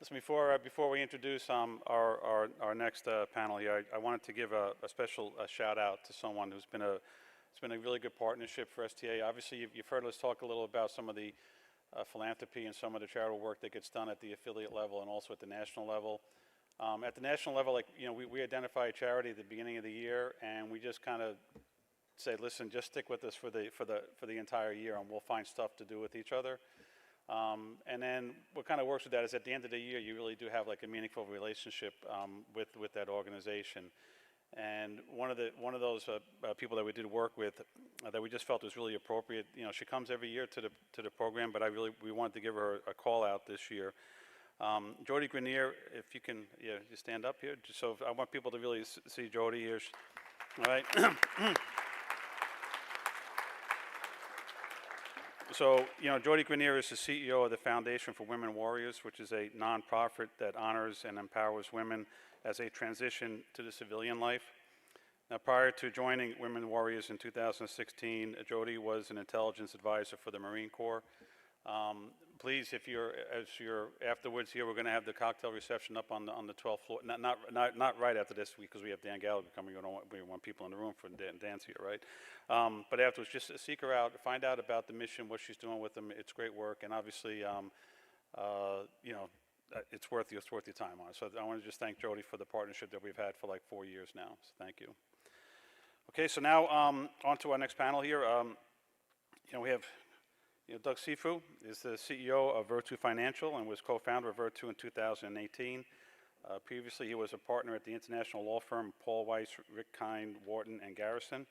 Listen, before we introduce our next panel here, I wanted to give a special shout out to someone who's been it's been a really good partnership for STA. Obviously, you've heard us talk a little about some of the philanthropy and some of the charitable work that gets done at the affiliate level and also at the national level. At the national level, like, you know, we identify a charity at the beginning of the year, and we just kind of say, listen, just stick with us for the entire year, and we'll find stuff to do with each other. And then what kind of works with that is at the end of the year, you really do have like a meaningful relationship with that organization. And one of those people that we did work with that we just felt was really appropriate. You know, she comes every year to the program, but we wanted to give her a call out this year. Jody Grenier, if you can, you stand up here. Just so I want people to really see Jody here. All right. So, you know, Jody Grenier is the CEO of the Foundation for Women Warriors, which is a nonprofit that honors and empowers women as they transition to the civilian life. Now, prior to joining Women Warriors in 2016, Jody was an intelligence advisor for the Marine Corps. Please, as you're afterwards here, we're going to have the cocktail reception up on the 12th floor. Not right after this week, because we have Dan Gallagher coming. We want people in the room for Dan's here, right? But afterwards, just seek her out, find out about the mission, what she's doing with them. It's great work, and obviously, you know, it's worth your time on it. So I want to just thank Jody for the partnership that we've had for like 4 years now. So thank you. Okay, so now on to our next panel here. You know, we have. You know, Doug Cifu is the CEO of Virtu Financial and was co-founder of Virtu in 2018. Previously, he was a partner at the international law firm Paul Weiss, Rick Kind, Wharton, and Garrison.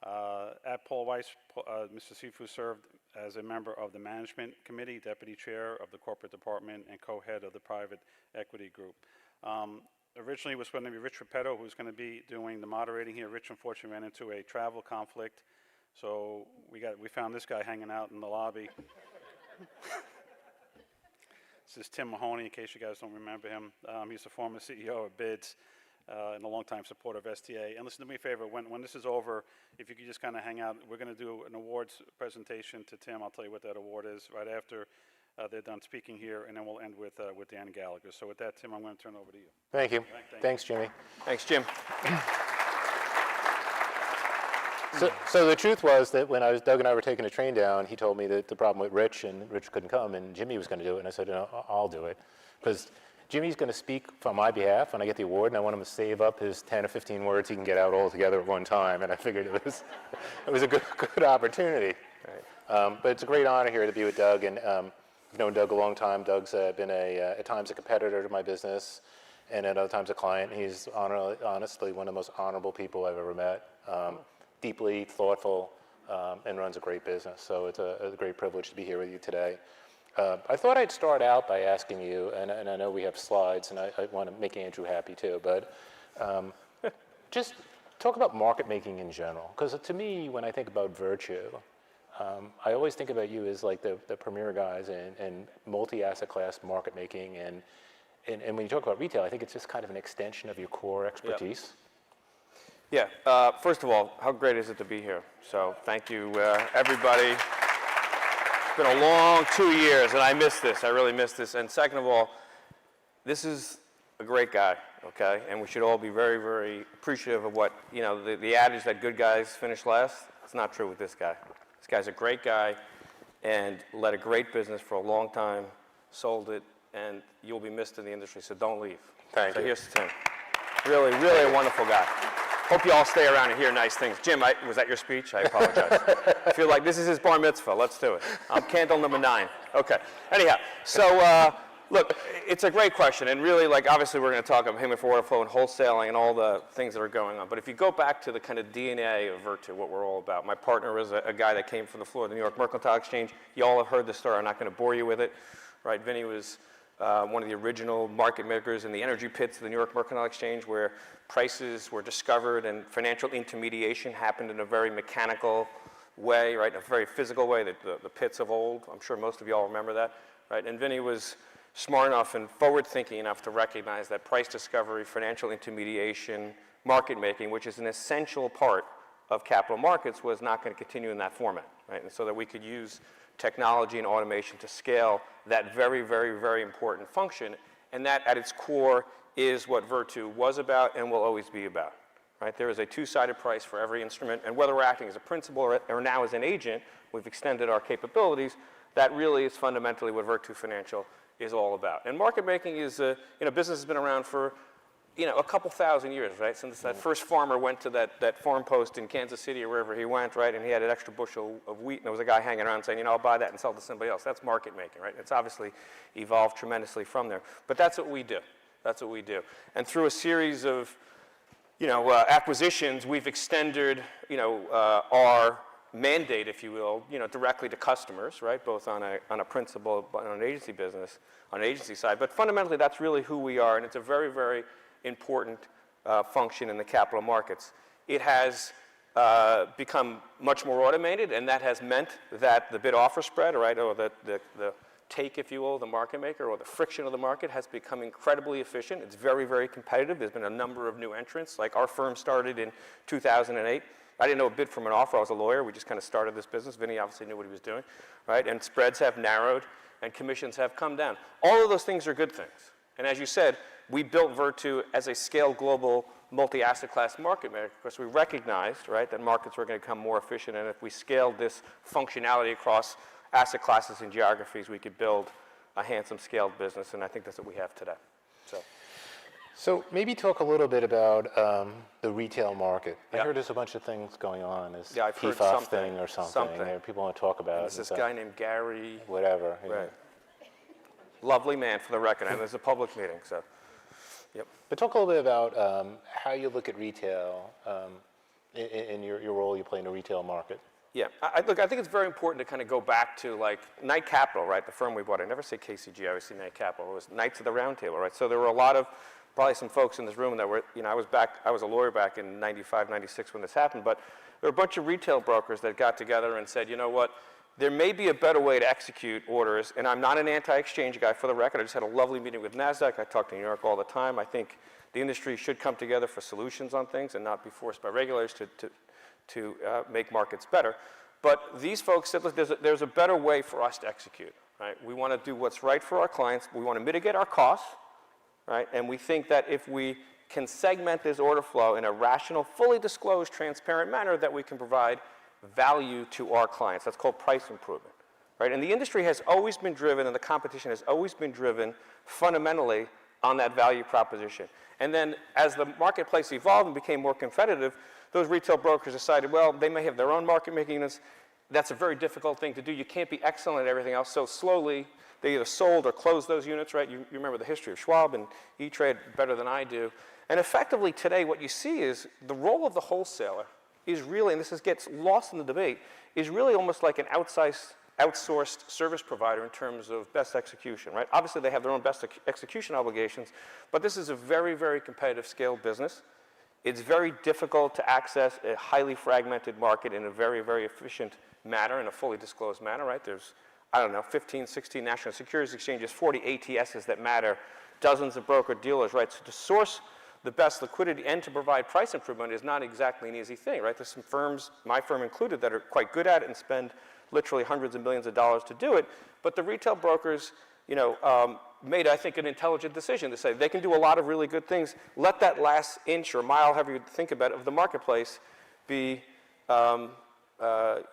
At Paul Weiss, Mr. Cifu served as a member of the management committee, deputy chair of the corporate department, and co-head of the private equity group. Originally, it was going to be Rich Repetto who was going to be doing the moderating here. Rich, unfortunately, ran into a travel conflict. So we found this guy hanging out in the lobby. This is Tim Mahoney, in case you guys don't remember him. He's the former CEO of BIDS and a longtime supporter of STA. And listen to me a favor, when this is over, if you could just kind of hang out, we're going to do an awards presentation to Tim. I'll tell you what that award is right after they're done speaking here, and then we'll end with Dan Gallagher. So with that, Tim, I'm going to turn it over to you. Thank you. Thanks, Jimmy. Thanks, Jim. So the truth was that when Doug and I were taking a train down, he told me that the problem with Rich, and Rich couldn't come, and Jimmy was going to do it, and I said, no, I'll do it. Because Jimmy's going to speak on my behalf when I get the award, and I want him to save up his 10 or 15 words he can get out all together at one time, and I figured it was a good opportunity. Right. But it's a great honor here to be with Doug, and I've known Doug a long time. Doug's been at times a competitor to my business, and at other times a client. He's honestly one of the most honorable people I've ever met. Deeply thoughtful, and runs a great business. So it's a great privilege to be here with you today. I thought I'd start out by asking you, and I know we have slides, and I want to make Andrew happy too, but just talk about market making in general. Because to me, when I think about Virtu, I always think about you as like the premier guys in multi-asset class market making, and when you talk about retail, I think it's just kind of an extension of your core expertise. Yep. Yeah, first of all, how great is it to be here? So thank you, everybody. It's been a long 2 years, and I miss this. I really miss this. And second of all, this is a great guy, okay? And we should all be very, very appreciative of what, you know, the adage that good guys finish last. It's not true with this guy. This guy's a great guy and led a great business for a long time, sold it, and you'll be missed in the industry, so don't leave. Thank you. So here's Tim. Really, really a wonderful guy. Hope you all stay around and hear nice things. Jim, was that your speech? I apologize. I feel like this is his bar mitzvah. Let's do it. Candle number 9. Okay. Anyhow, so look, it's a great question. And really, like, obviously, we're going to talk about payment for order flow and wholesaling and all the things that are going on. But if you go back to the kind of DNA of Virtu, what we're all about, my partner was a guy that came from the floor of the New York Mercantile Exchange. You all have heard the story. I'm not going to bore you with it. Right? Vinny was one of the original market makers in the energy pits of the New York Mercantile Exchange, where prices were discovered and financial intermediation happened in a very mechanical way, right? In a very physical way, the pits of old. I'm sure most of you all remember that, right? And Vinny was smart enough and forward-thinking enough to recognize that price discovery, financial intermediation, market making, which is an essential part of capital markets, was not going to continue in that format, right? And so that we could use technology and automation to scale that very, very, very important function. And that, at its core, is what Virtu was about and will always be about. Right? There is a two-sided price for every instrument, and whether we're acting as a principal or now as an agent, we've extended our capabilities. That really is fundamentally what Virtu Financial is all about. And market making is, business has been around for, a couple thousand years, right? Since that first farmer went to that farm post in Kansas City or wherever he went, right? And he had an extra bushel of wheat, and there was a guy hanging around saying, I'll buy that and sell it to somebody else. That's market making, right? It's obviously evolved tremendously from there. But that's what we do. That's what we do. And through a series of, acquisitions, we've extended, our mandate, if you will, directly to customers, right? Both on a principal, on an agency business, on an agency side. But fundamentally, that's really who we are, and it's a very, very important function in the capital markets. It has become much more automated, and that has meant that the bid-offer spread, right, or the take, if you will, the market maker, or the friction of the market has become incredibly efficient. It's very, very competitive. There's been a number of new entrants. Like our firm started in 2008. I didn't know a bid from an offer. I was a lawyer. We just kind of started this business. Vinny obviously knew what he was doing, right? And spreads have narrowed, and commissions have come down. All of those things are good things. And as you said, we built Virtu as a scaled global multi-asset class market maker because we recognized, right, that markets were going to become more efficient, and if we scaled this functionality across asset classes and geographies, we could build a handsome scaled business, and I think that's what we have today. So maybe talk a little bit about the retail market. I Yeah. heard there's a bunch of things going on. This Yeah, I've heard PFAS something. thing or something. There, people want to talk about There's it. this guy named Gary. Whatever. Right. Lovely man, for the record, and there's a public meeting, so. Yep. But talk a little bit about how you look at retail in your role you play in the retail market. Yeah, I think it's very important to kind of go back to like Knight Capital, right? The firm we bought. I never say KCG, I always say Knight Capital. It was Knights of the Round Table, right? So there were a lot of, probably some folks in this room that were, I was a lawyer back in 95, 96 when this happened, but there were a bunch of retail brokers that got together and said, you know what, there may be a better way to execute orders, and I'm not an anti-exchange guy, for the record. I just had a lovely meeting with NASDAQ. I talk to New York all the time. I think the industry should come together for solutions on things and not be forced by regulators to make markets better. But these folks said, look, there's a better way for us to execute, right? We want to do what's right for our clients. We want to mitigate our costs, right? And we think that if we can segment this order flow in a rational, fully disclosed, transparent manner, that we can provide value to our clients. That's called price improvement, right? And the industry has always been driven, and the competition has always been driven fundamentally on that value proposition. And then as the marketplace evolved and became more competitive, those retail brokers decided, well, they may have their own market making units. That's a very difficult thing to do. You can't be excellent at everything else. So slowly, they either sold or closed those units, right? You remember the history of Schwab and E-Trade better than I do. And effectively today, what you see is the role of the wholesaler is really, and this gets lost in the debate, is really almost like an outsourced service provider in terms of best execution, right? Obviously, they have their own best execution obligations, but this is a very, very competitive scale business. It's very difficult to access a highly fragmented market in a very, very efficient manner, in a fully disclosed manner, right? There's, 15, 16 national securities exchanges, 40 ATSs that matter, dozens of broker-dealers, right? So to source the best liquidity and to provide price improvement is not exactly an easy thing, right? There's some firms, my firm included, that are quite good at it and spend literally hundreds of millions of dollars to do it. But the retail brokers, made, I think, an intelligent decision to say they can do a lot of really good things. Let that last inch or mile, however you think about it, of the marketplace be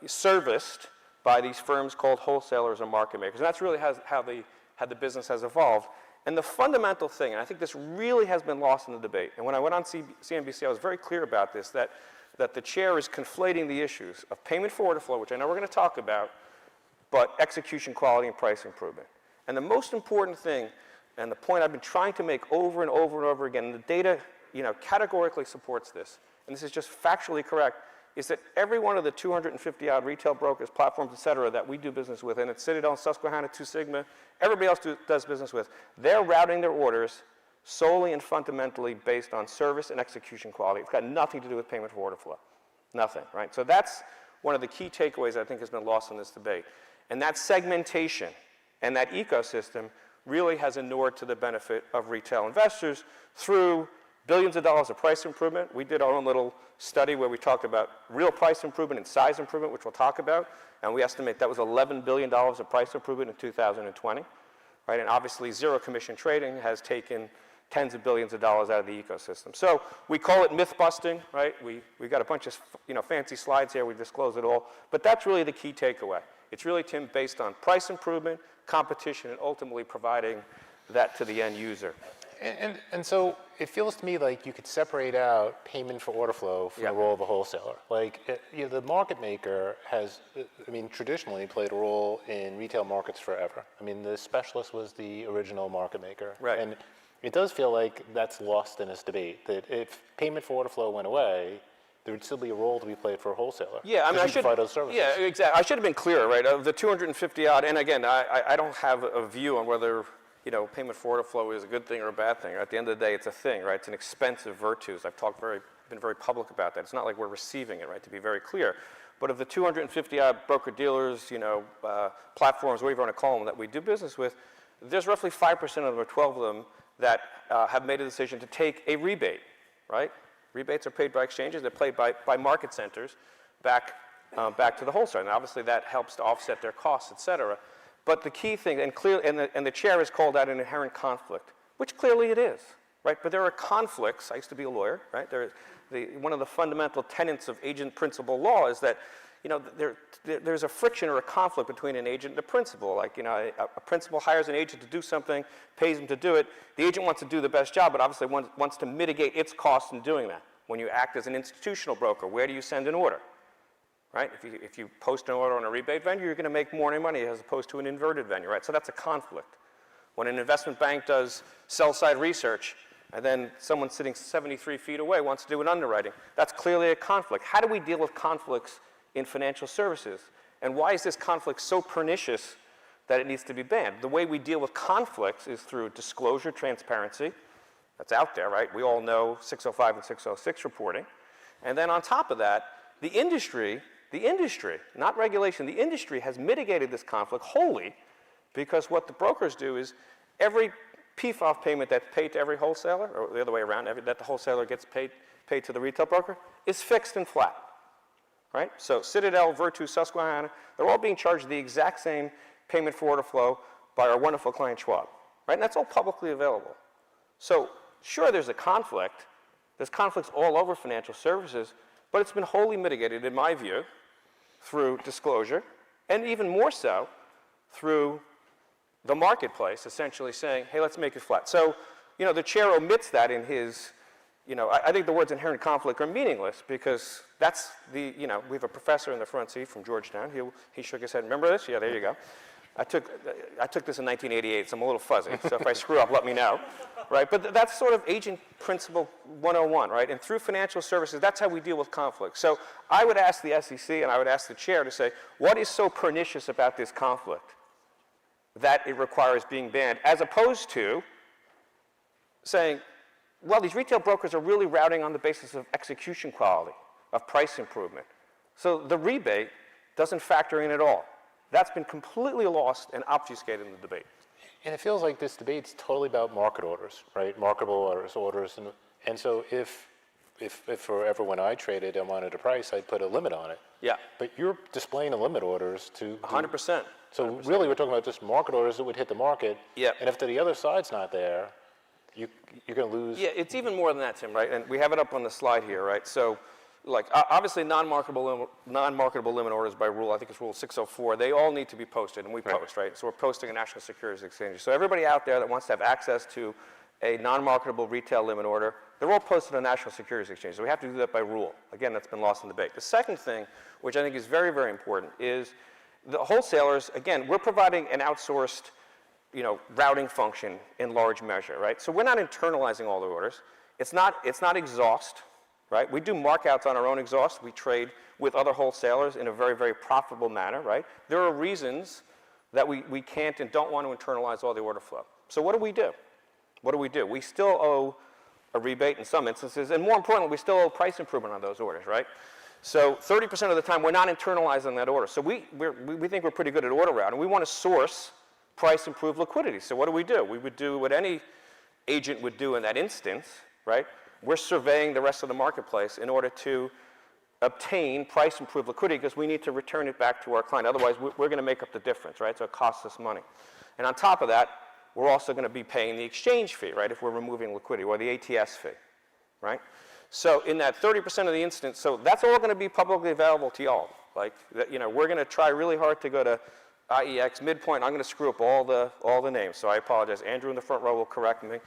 serviced by these firms called wholesalers and market makers. And that's really how the business has evolved. And the fundamental thing, and I think this really has been lost in the debate, and when I went on CNBC, I was very clear about this, that the chair is conflating the issues of payment for order flow, which I know we're going to talk about, but execution quality and price improvement. And the most important thing, and the point I've been trying to make over and over and over again, and the data categorically supports this, and this is just factually correct, is that every one of the 250-odd retail brokers, platforms, et cetera, that we do business with, and it's Citadel, Susquehanna, Two Sigma, everybody else does business with, they're routing their orders solely and fundamentally based on service and execution quality. It's got nothing to do with payment for order flow. Nothing, right? So that's one of the key takeaways I think has been lost in this debate. And that segmentation and that ecosystem really has inured to the benefit of retail investors through billions of dollars of price improvement. We did our own little study where we talked about real price improvement and size improvement, which we'll talk about, and we estimate that was $11 billion of price improvement in 2020, right? And obviously, zero commission trading has taken tens of billions of dollars out of the ecosystem. So we call it myth busting, right? We got a bunch of fancy slides here. We disclose it all, but that's really the key takeaway. It's really, Tim, based on price improvement, competition, and ultimately providing that to the end user. And so it feels to me like you could separate out payment for order flow from the role of a wholesaler. Like, the market maker has, traditionally played a role in retail markets forever. The specialist was the original market maker. Right. And it does feel like that's lost in this debate, that if payment for order flow went away, there would still be a role to be played for a wholesaler. Yeah, I should provide those services. Yeah, exactly. I should have been clearer, right? Of the 250 odd, and again, I don't have a view on whether payment for order flow is a good thing or a bad thing. At the end of the day, it's a thing, right? It's an expensive virtues. I've been very public about that. It's not like we're receiving it, right? To be very clear. But of the 250 odd broker dealers, platforms, whatever you want to call them, that we do business with, there's roughly 5% of them or 12 of them that have made a decision to take a rebate, right? Rebates are paid by exchanges. They're paid by market centers back to the wholesaler. And obviously that helps to offset their costs, et cetera. But the key thing, and the chair has called out an inherent conflict, which clearly it is, right? But there are conflicts. I used to be a lawyer, right? One of the fundamental tenets of agent principal law is that there's a friction or a conflict between an agent and a principal. Like, a principal hires an agent to do something, pays him to do it. The agent wants to do the best job, but obviously wants to mitigate its costs in doing that. When you act as an institutional broker, where do you send an order? Right? If you post an order on a rebate venue, you're going to make more money as opposed to an inverted venue, right? So that's a conflict. When an investment bank does sell-side research, and then someone sitting 73 feet away wants to do an underwriting, that's clearly a conflict. How do we deal with conflicts in financial services? And why is this conflict so pernicious that it needs to be banned? The way we deal with conflicts is through disclosure, transparency. That's out there, right? We all know 605 and 606 reporting. And then on top of that, the industry, not regulation, the industry has mitigated this conflict wholly because what the brokers do is every PFOF payment that's paid to every wholesaler, or the other way around, that the wholesaler gets paid to the retail broker, is fixed and flat. Right? So Citadel, Virtu, Susquehanna, they're all being charged the exact same payment for order flow by our wonderful client Schwab. Right? And that's all publicly available. So sure, there's a conflict. There's conflicts all over financial services, but it's been wholly mitigated, in my view, through disclosure, and even more so through the marketplace essentially saying, hey, let's make it flat. So, the chair omits that in his, I think the words inherent conflict are meaningless because that's we have a professor in the front seat from Georgetown. He shook his head. Remember this? Yeah, there you go. I took this in 1988, so I'm a little fuzzy. So if I screw up, let me know, right? But that's sort of agent principle 101, right? And through financial services, that's how we deal with conflict. So I would ask the SEC and I would ask the chair to say, what is so pernicious about this conflict that it requires being banned, as opposed to saying, well, these retail brokers are really routing on the basis of execution quality, of price improvement. So the rebate doesn't factor in at all. That's been completely lost and obfuscated in the debate. And it feels like this debate's totally about market orders, right? Marketable orders. And so if for everyone I traded and wanted a price, I'd put a limit on it. Yeah. But you're displaying a limit orders to 100%. So really we're talking about just market orders that would hit the market. Yeah. And if the other side's not there, you're going to lose. Yeah, it's even more than that, Tim, right? And we have it up on the slide here, right? So, like, obviously non-marketable limit orders by rule, I think it's rule 604, they all need to be posted, and we post, right? So we're posting a National Securities Exchange. So everybody out there that wants to have access to a non-marketable retail limit order, they're all posted on National Securities Exchange. So we have to do that by rule. Again, that's been lost in debate. The second thing, which I think is very, very important, is the wholesalers, again, we're providing an outsourced routing function in large measure, right? So we're not internalizing all the orders. It's not exhaust, right? We do markouts on our own exhaust. We trade with other wholesalers in a very, very profitable manner, right? There are reasons that we can't and don't want to internalize all the order flow. So what do we do? What do we do? We still owe a rebate in some instances, and more importantly, we still owe price improvement on those orders, right? So 30% of the time, we're not internalizing that order. So we think we're pretty good at order routing. We want to source price improved liquidity. So what do? We would do what any agent would do in that instance, right? we're surveying the rest of the marketplace in order to obtain price improved liquidity because we need to return it back to our client. Otherwise, we're going to make up the difference, right? So it costs us money. And on top of that, we're also going to be paying the exchange fee, right, if we're removing liquidity, or the ATS fee, right? So in that 30% of the instance, so that's all going to be publicly available to y'all. Like, you know, we're going to try really hard to go to IEX, midpoint. I'm going to screw up all the names, so I apologize. Andrew in the front row will correct me.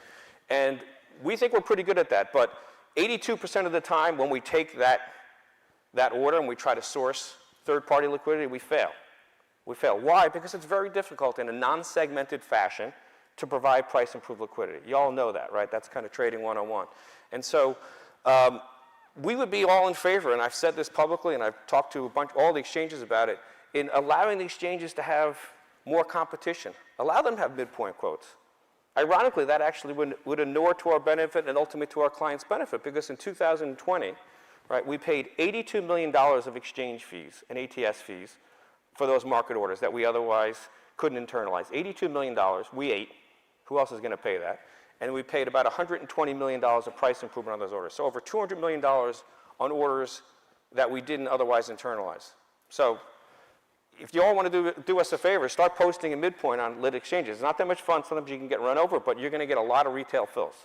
And we think we're pretty good at that, but 82% of the time when we take that order and we try to source third-party liquidity, we fail. We fail. Why? Because it's very difficult in a non-segmented fashion to provide price-improved liquidity. You all know that, right? That's kind of trading 101. And so we would be all in favor, and I've said this publicly, and I've talked to all the exchanges about it, in allowing the exchanges to have more competition. Allow them to have midpoint quotes. Ironically, that actually would inure to our benefit and ultimately to our clients' benefit, because in 2020, right, we paid $82 million of exchange fees and ATS fees for those market orders that we otherwise couldn't internalize. $82 million, we ate. Who else is going to pay that? And we paid about $120 million of price improvement on those orders. So over $200 million on orders that we didn't otherwise internalize. So if you all want to do us a favor, start posting a midpoint on lit exchanges. It's not that much fun. Sometimes you can get run over, but you're going to get a lot of retail fills.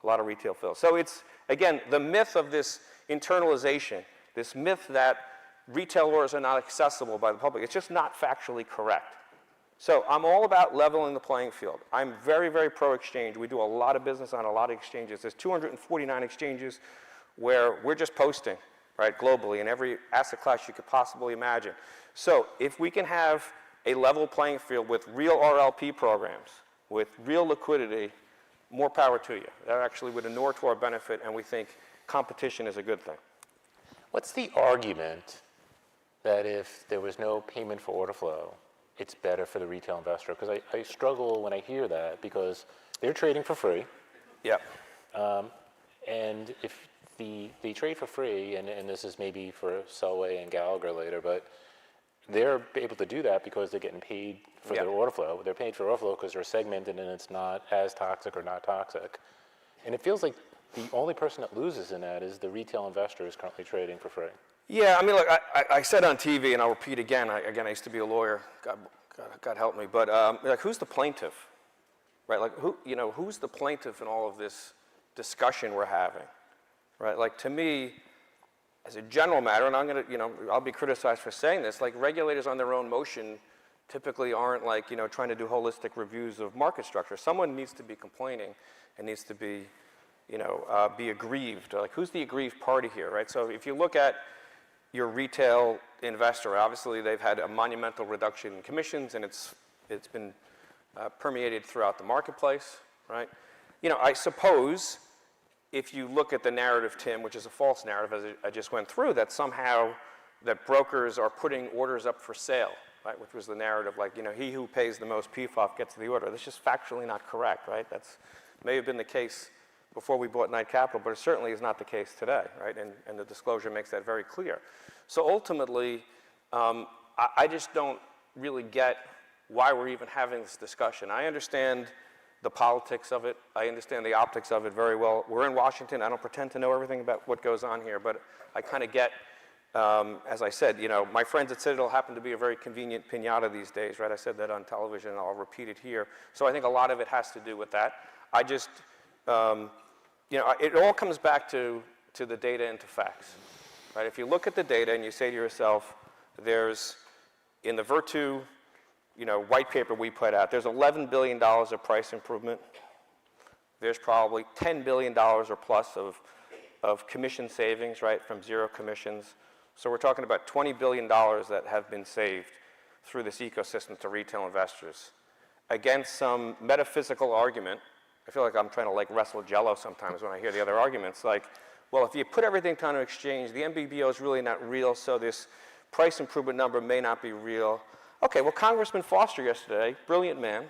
A lot of retail fills. So it's, again, the myth of this internalization, this myth that retail orders are not accessible by the public, it's just not factually correct. So I'm all about leveling the playing field. I'm very, very pro-exchange. We do a lot of business on a lot of exchanges. There's 249 exchanges where we're just posting, right, globally in every asset class you could possibly imagine. So if we can have a level playing field with real RLP programs, with real liquidity, more power to you. That actually would inure to our benefit, and we think competition is a good thing. What's the argument that if there was no payment for order flow, it's better for the retail investor? Because I struggle when I hear that, because they're trading for free. Yeah. And if they trade for free, and this is maybe for Selway and Gallagher later, but they're able to do that because they're getting paid for their order flow. They're paid for order flow because they're segmented and it's not as toxic or not toxic. And it feels like the only person that loses in that is the retail investor who's currently trading for free. Yeah, I mean, look, I said on TV, and I'll repeat again. I used to be a lawyer. God help me. But like, who's the plaintiff, right? Like, who's the plaintiff in all of this discussion we're having, right? Like, to me, as a general matter, and I'm gonna, I'll be criticized for saying this. Like, regulators on their own motion typically aren't like, trying to do holistic reviews of market structure. Someone needs to be complaining and needs to be, be aggrieved. Like, who's the aggrieved party here, right? So if you look at your retail investor, obviously they've had a monumental reduction in commissions, and it's been permeated throughout the marketplace, right? I suppose if you look at the narrative, Tim, which is a false narrative, as I just went through, that somehow that brokers are putting orders up for sale, right? Which was the narrative, like, he who pays the most PFOF gets the order. That's just factually not correct, right? That's may have been the case before we bought Knight Capital, but it certainly is not the case today, right? And the disclosure makes that very clear. So ultimately, I just don't really get why we're even having this discussion. I understand the politics of it. I understand the optics of it very well. We're in Washington. I don't pretend to know everything about what goes on here, but I kind of get, as I said, my friends at Citadel happen to be a very convenient piñata these days, right? I said that on television, and I'll repeat it here. So I think a lot of it has to do with that. I just, it all comes back to the data and to facts, right? If you look at the data and you say to yourself, there's, in the Virtu, white paper we put out, there's $11 billion of price improvement. There's probably $10 billion or plus of commission savings, right, from zero commissions. So we're talking about $20 billion that have been saved through this ecosystem to retail investors. Against some metaphysical argument, I feel like I'm trying to like wrestle Jello sometimes when I hear the other arguments, like, well, if you put everything on an exchange, the MBBO is really not real, so this price improvement number may not be real. Okay, well, Congressman Foster yesterday, brilliant man,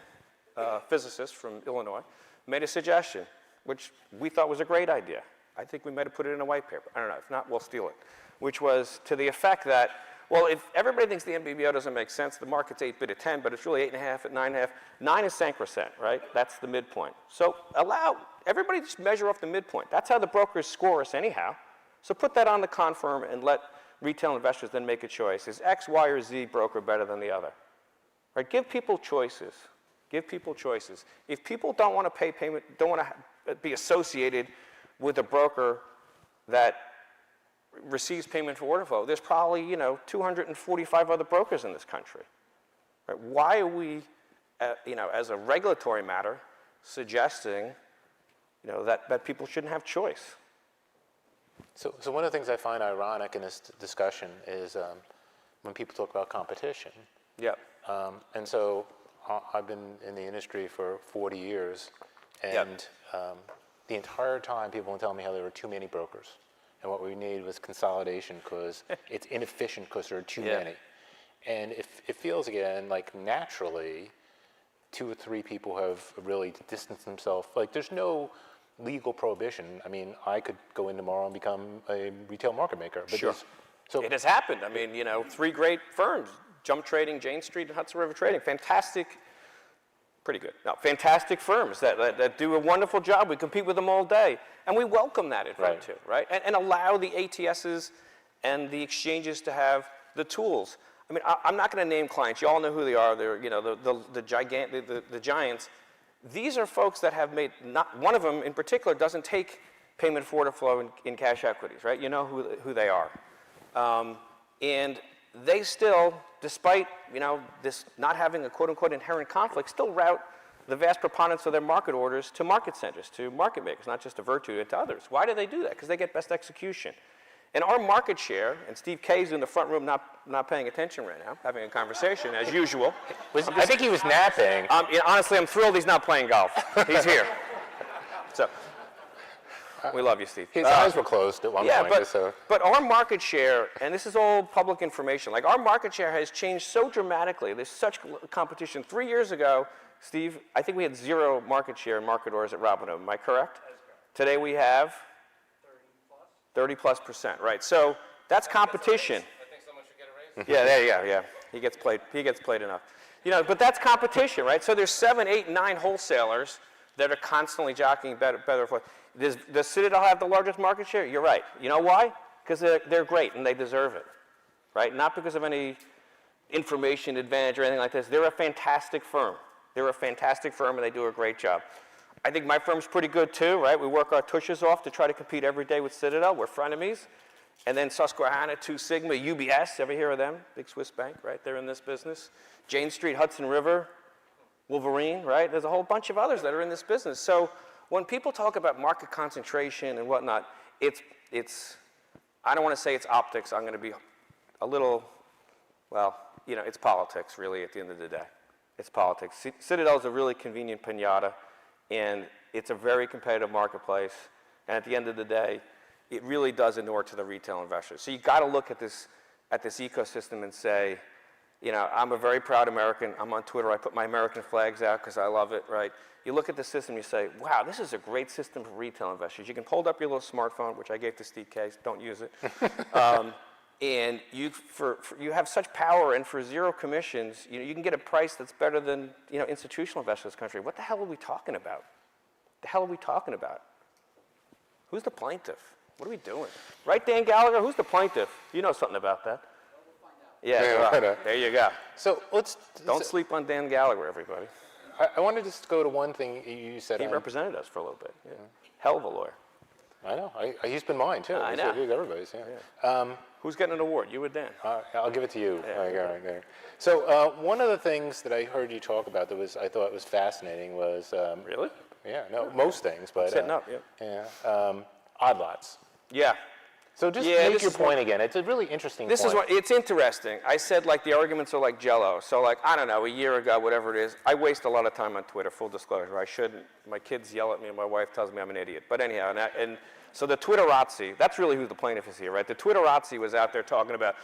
physicist from Illinois, made a suggestion, which we thought was a great idea. I think we might have put it in a white paper. I don't know. If not, we'll steal it. Which was to the effect that Well, if everybody thinks the MBBO doesn't make sense, the market's 8 bid at 10, but it's really 8.5 at 9.5. 9 is sacrosanct, right? That's the midpoint. So allow everybody just measure off the midpoint. That's how the brokers score us anyhow. So put that on the confirm and let retail investors then make a choice. Is X, Y, or Z broker better than the other? Right? Give people choices. Give people choices. If people don't want to pay payment, don't want to be associated with a broker that receives payment for order flow, there's probably 245 other brokers in this country. Right? Why are we, as a regulatory matter, suggesting that people shouldn't have choice? So one of the things I find ironic in this discussion is when people talk about competition. Yeah. And so I've been in the industry for 40 years, and the entire time people will tell me how there were too many brokers. And what we need was consolidation because it's inefficient because there are too many. And it feels, again, like naturally 2 or 3 people have really distanced themselves. Like there's no legal prohibition. I mean, I could go in tomorrow and become a retail market maker. But Sure. So it has happened. I mean, 3 great firms, Jump Trading, Jane Street, and Hudson River Trading, fantastic, pretty good. No, fantastic firms that do a wonderful job. We compete with them all day. And we welcome that at Virtu, right? And allow the ATSs and the exchanges to have the tools. I mean, I'm not going to name clients. You all know who they are. They're, the giants. These are folks that have made, not one of them in particular doesn't take payment for order flow in cash equities, right? You know who they are. And they still, despite, this not having a quote-unquote inherent conflict, still route the vast preponderance of their market orders to market centers, to market makers, not just to Virtu, and to others. Why do they do that? Because they get best execution. And our market share, and Steve Kay's in the front room not paying attention right now, having a conversation, as usual. I think he was napping. Honestly, I'm thrilled he's not playing golf. He's here. So, we love you, Steve. His eyes were closed at one point. But our market share, and this is all public information, like our market share has changed so dramatically. There's such competition. 3 years ago, Steve, I think we had 0 market share in market orders at Robinhood. Am I correct? Today we have 30+%, right? So that's competition. I think someone should get a raise. Yeah, there you go. Yeah, he gets played enough. But that's competition, right? So there's 7, 8, 9 wholesalers that are constantly jockeying better for. Does Citadel have the largest market share? You're right. You know why? Because they're great and they deserve it, right? Not because of any information advantage or anything like this. They're a fantastic firm. They're a fantastic firm and they do a great job. I think my firm's pretty good too, right? We work our tushes off to try to compete every day with Citadel. We're frenemies. And then Susquehanna, 2 Sigma, UBS, ever hear of them? Big Swiss bank, right? They're in this business. Jane Street, Hudson River, Wolverine, right? There's a whole bunch of others that are in this business. So when people talk about market concentration and whatnot, it's I don't want to say it's optics. I'm going to be a little, it's politics really at the end of the day. It's politics. Citadel's a really convenient piñata, and it's a very competitive marketplace. And at the end of the day, it really does inure to the retail investors. So you got to look at this ecosystem and say, I'm a very proud American. I'm on Twitter. I put my American flags out because I love it, right? You look at the system, you say, wow, this is a great system for retail investors. You can hold up your little smartphone, which I gave to Steve Case. Don't use it. And you have such power, and for 0 commissions, you can get a price that's better than institutional investors in this country. What the hell are we talking about? The hell are we talking about? Who's the plaintiff? What are we doing? Right, Dan Gallagher? Who's the plaintiff? You know something about that. Yeah, there you go. So Don't sleep on Dan Gallagher, everybody. I wanted to just go to one thing you said. He represented us for a little bit. Yeah. Hell of a lawyer. I know. He's been mine too. I know. Everybody's. Yeah. Who's getting an award? You or Dan? I'll give it to you. Yeah. Right there. So one of the things that I heard you talk about that I thought was fascinating was Really? Yeah. No, most things, but Setting up. Yeah. yeah. Odd lots. Yeah. So just Yeah, make this your is point again. It's a really interesting This point. is what, it's interesting. I said like the arguments are like Jell-O. So like, I don't know, a year ago, whatever it is, I waste a lot of time on Twitter, full disclosure. I shouldn't. My kids yell at me and my wife tells me I'm an idiot. But anyhow, and so the Twitterazzi, that's really who the plaintiff is here, right? The Twitterazzi was out there talking about,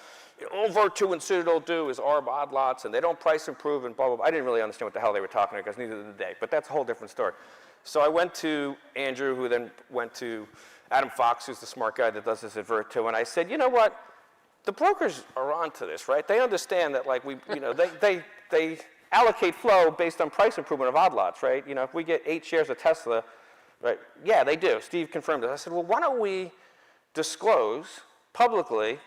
all Virtu and Citadel do is arb odd lots and they don't price improve and blah, blah, blah. I didn't really understand what the hell they were talking about because neither did they. But that's a whole different story. So I went to Andrew, who then went to Adam Fox, who's the smart guy that does this at Virtu, and I said, you know what? the brokers are onto this, right? They understand that, like, they allocate flow based on price improvement of odd lots, right? You know, if we get 8 shares of Tesla, right? Yeah, they do. Steve confirmed it. I said, well, why don't we disclose publicly,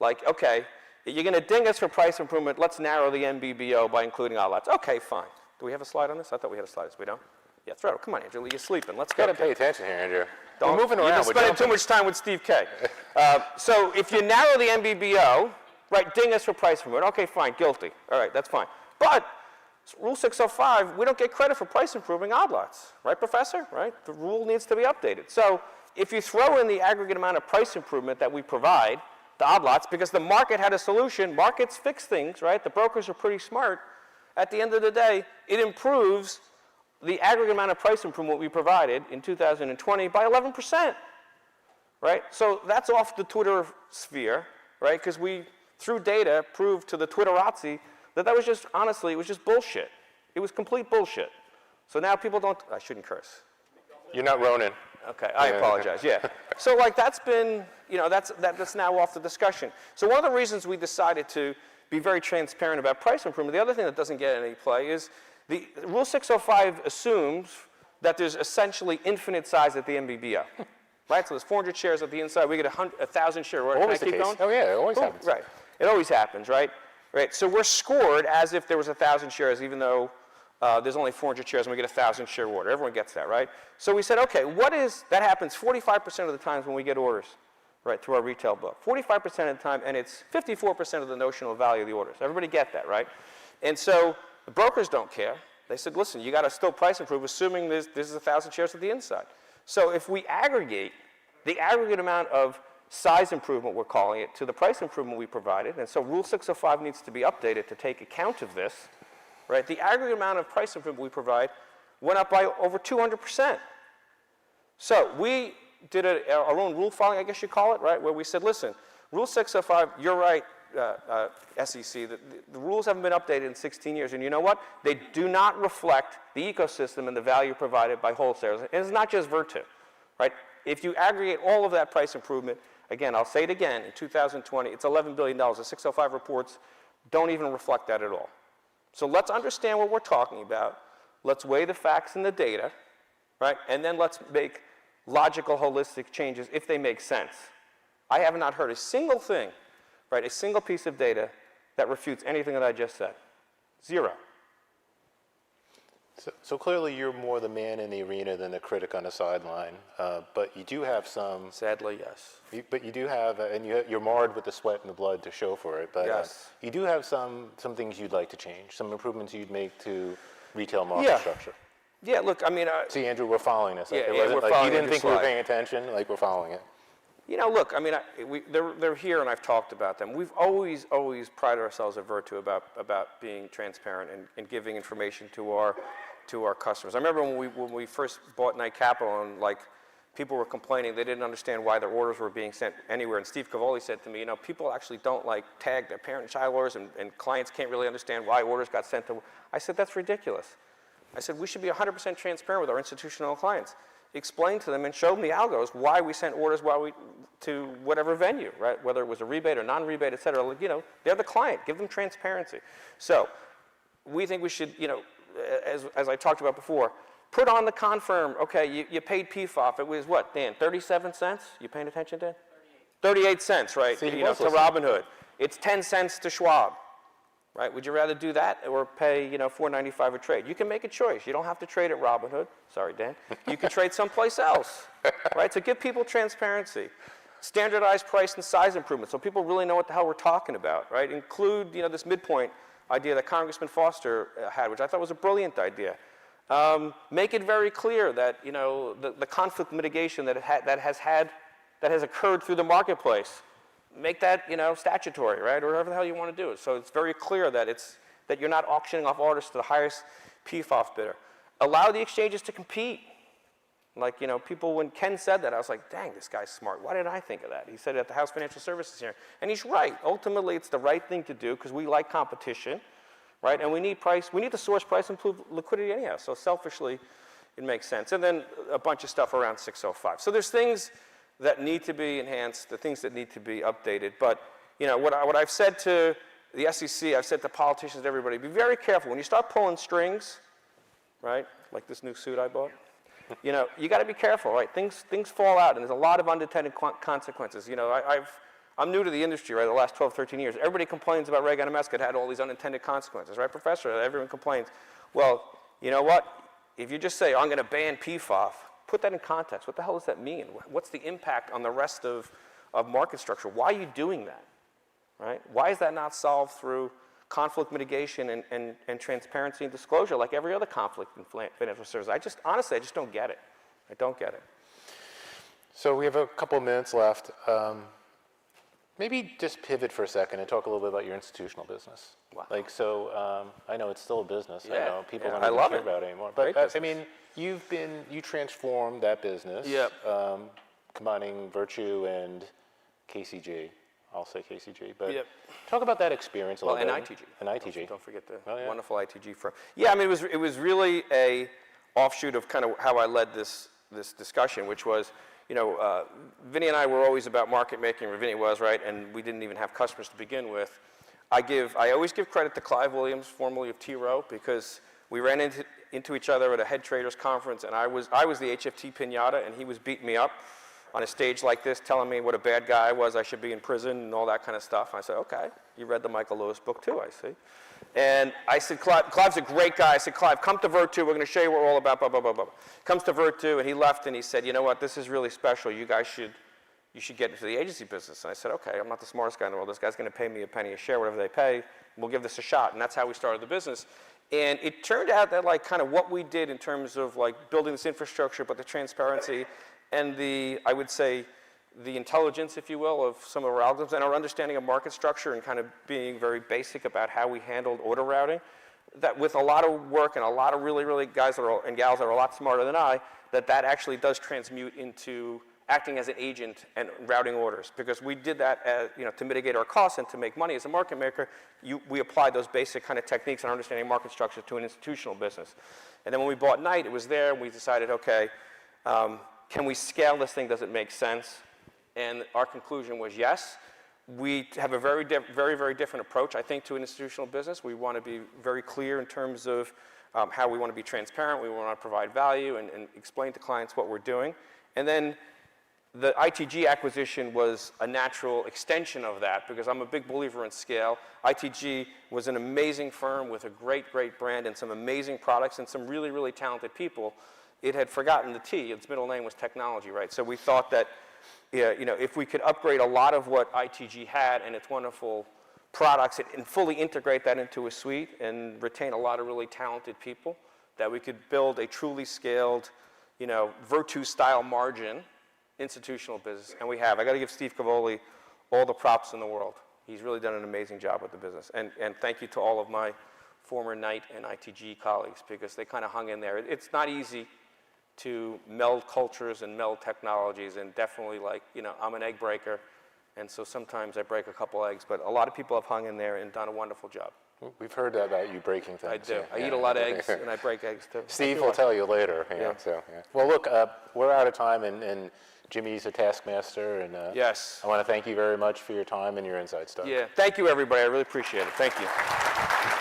like, okay, you're going to ding us for price improvement. Let's narrow the NBBO by including odd lots. Okay, fine. Do we have a slide on this? I thought we had a slide. We don't? Yeah, throw it. Come on, Andrew. You're sleeping. Let's get Gotta it. pay attention here, Andrew. Don't, We're moving you're around. spending too much time with Steve K. So if you narrow the NBBO, right, ding us for price improvement. Okay, fine, guilty. All right, that's fine. But Rule 605, we don't get credit for price improving odd lots. Right, Professor? Right? The rule needs to be updated. So if you throw in the aggregate amount of price improvement that we provide, the odd lots, because the market had a solution, markets fix things, right? The brokers are pretty smart. At the end of the day, it improves the aggregate amount of price improvement we provided in 2020 by 11%, right? So that's off the Twitter sphere, right? Because we, through data, proved to the Twitterazzi that that was just, honestly, it was just bullshit. It was complete bullshit. So now people don't, I shouldn't curse. You're not Ronan. Okay, I apologize, yeah. So like that's been, you know, that's now off the discussion. So one of the reasons we decided to be very transparent about price improvement, the other thing that doesn't get any play is the Rule 605 assumes that there's essentially infinite size at the NBBO, right? So there's 400 shares at the inside, we get 1,000 shares. Right? Always the case. Going? Oh yeah, it always happens. Right, it always happens, right? Right, so we're scored as if there was 1,000 shares, even though there's only 400 shares and we get 1,000 share order. Everyone gets that, right? So we said, okay, that happens 45% of the times when we get orders, right, through our retail book. 45% of the time, and it's 54% of the notional value of the orders. Everybody get that, right? And so the brokers don't care. They said, listen, you got to still price improve, assuming this is 1,000 shares at the inside. So if we aggregate the aggregate amount of size improvement, we're calling it, to the price improvement we provided, and so Rule 605 needs to be updated to take account of this, right? The aggregate amount of price improvement we provide went up by over 200%. So we did our own rule filing, I guess you call it, right? Where we said, listen, Rule 605, you're right, SEC, the rules haven't been updated in 16 years, and you know what? They do not reflect the ecosystem and the value provided by wholesalers. And it's not just Virtu, right? If you aggregate all of that price improvement, again, I'll say it again, in 2020, it's $11 billion. The 605 reports don't even reflect that at all. So let's understand what we're talking about. Let's weigh the facts and the data, right? And then let's make logical, holistic changes if they make sense. I have not heard a single thing, right, a single piece of data that refutes anything that I just said. Zero. So clearly you're more the man in the arena than the critic on the sideline, but you do have some. Sadly, yes. But you do have, and you're marred with the sweat and the blood to show for it. But yes. You do have some things you'd like to change, some improvements you'd make to retail market structure. Yeah. Look, I mean. See, Andrew, we're following this. Yeah, it yeah, wasn't we're like following you didn't think we were slide. paying attention. Like we're following it. You know, look, I mean, they're here, and I've talked about them. We've always prided ourselves at Virtu about being transparent and giving information to our customers. I remember when we first bought Knight Capital, and like people were complaining they didn't understand why their orders were being sent anywhere. And Steve Cavoli said to me, you know, people actually don't like tag their parent and child orders, and clients can't really understand why orders got sent to. I said that's ridiculous. I said we should be 100% transparent with our institutional clients. Explain to them and show them the algos why we sent orders to whatever venue, right? Whether it was a rebate or non-rebate, et cetera. You know, they're the client. Give them transparency. So we think we should, you know, as I talked about before, put on the confirm. Okay, you paid PFOF. It was what, Dan? 37 cents. You paying attention, Dan? 38 cents, right? See, you know, to Robinhood. It's 10 cents to Schwab. Right? Would you rather do that or pay, you know, $4.95 a trade? You can make a choice. You don't have to trade at Robinhood. Sorry, Dan. You can trade someplace else, right? So give people transparency. Standardized price and size improvement so people really know what the hell we're talking about, right? Include, you know, this midpoint idea that Congressman Foster had, which I thought was a brilliant idea. Make it very clear that, you know, the conflict mitigation that has occurred through the marketplace. Make that, you know, statutory, right, or whatever the hell you want to do. So it's very clear that you're not auctioning off orders to the highest PFOF bidder. Allow the exchanges to compete. Like, you know, people, when Ken said that, I was like, dang, this guy's smart. Why didn't I think of that? He said it at the House Financial Services hearing. And he's right. Ultimately, it's the right thing to do because we like competition, right? And we need to source price and liquidity anyhow. So selfishly, it makes sense. And then a bunch of stuff around 605. So there's things that need to be enhanced, the things that need to be updated. But what I've said to the SEC, I've said to politicians, everybody, be very careful. When you start pulling strings, right, like this new suit I bought, you got to be careful, right? Things fall out, and there's a lot of unintended consequences. I'm new to the industry, right, the last 12, 13 years. Everybody complains about Reg NMS. It had all these unintended consequences, right, Professor? Everyone complains. Well, you know what? If you just say, I'm going to ban PFOF, put that in context. What the hell does that mean? What's the impact on the rest of market structure? Why are you doing that, right? Why is that not solved through conflict mitigation and transparency and disclosure like every other conflict in financial services? Honestly, I just don't get it. I don't get it. So we have a couple minutes left. Maybe just pivot for a second and talk a little bit about your institutional business. Wow. I know it's still a business. Yeah. I know people Yeah. don't even care about it anymore. Great But business. you transformed that business. Yep. Combining Virtu and KCG. I'll say KCG, but Yep. talk about that experience a little And bit. ITG. And ITG. Don't forget the Oh, yeah. wonderful ITG firm. Yeah, I mean, it was really a offshoot of kind of how I led this discussion, which was, Vinny and I were always about market making, or Vinny was, right? And we didn't even have customers to begin with. I always give credit to Clive Williams, formerly of T. Rowe, because we ran into each other at a head traders conference, and I was the HFT pinata, and he was beating me up on a stage like this, telling me what a bad guy I was, I should be in prison, and all that kind of stuff. I said, okay, you read the Michael Lewis book too, I see. And I said, Clive's a great guy. I said, Clive, come to Virtu. We're going to show you what we're all about, blah, blah, blah, blah. Comes to Virtu, and he left, and he said, you know what, this is really special. You should get into the agency business. And I said, okay, I'm not the smartest guy in the world. This guy's going to pay me a penny a share, whatever they pay. We'll give this a shot. And that's how we started the business. And it turned out that kind of what we did in terms of building this infrastructure, but the transparency and I would say, the intelligence, if you will, of some of our algorithms and our understanding of market structure and kind of being very basic about how we handled order routing, that with a lot of work and a lot of really, really guys and gals that are a lot smarter than I, that actually does transmute into acting as an agent and routing orders. Because we did that to mitigate our costs and to make money as a market maker, we applied those basic kind of techniques and understanding market structure to an institutional business. And then when we bought Knight, it was there, and we decided, okay, can we scale this thing? Does it make sense? And our conclusion was yes. We have a very, very different approach, I think, to an institutional business. We want to be very clear in terms of how we want to be transparent. We want to provide value and explain to clients what we're doing. And then the ITG acquisition was a natural extension of that because I'm a big believer in scale. ITG was an amazing firm with a great, great brand and some amazing products and some really, really talented people. It had forgotten the T. Its middle name was technology, right? So we thought that if we could upgrade a lot of what ITG had and its wonderful products and fully integrate that into a suite and retain a lot of really talented people, that we could build a truly scaled, Virtu-style margin institutional business. And we have. I got to give Steve Cavoli all the props in the world. He's really done an amazing job with the business. And thank you to all of my former Knight and ITG colleagues because they kind of hung in there. It's not easy to meld cultures and meld technologies, and definitely I'm an egg breaker, and so sometimes I break a couple eggs, but a lot of people have hung in there and done a wonderful job. We've heard about you breaking things. I do. Yeah. I eat a lot of eggs, and I break eggs too. Steve will tell you later. Yeah. Well, look, we're out of time, and Jimmy's a taskmaster, and yes. I want to thank you very much for your time and your inside stuff. Yeah, thank you, everybody. I really appreciate it. Thank you.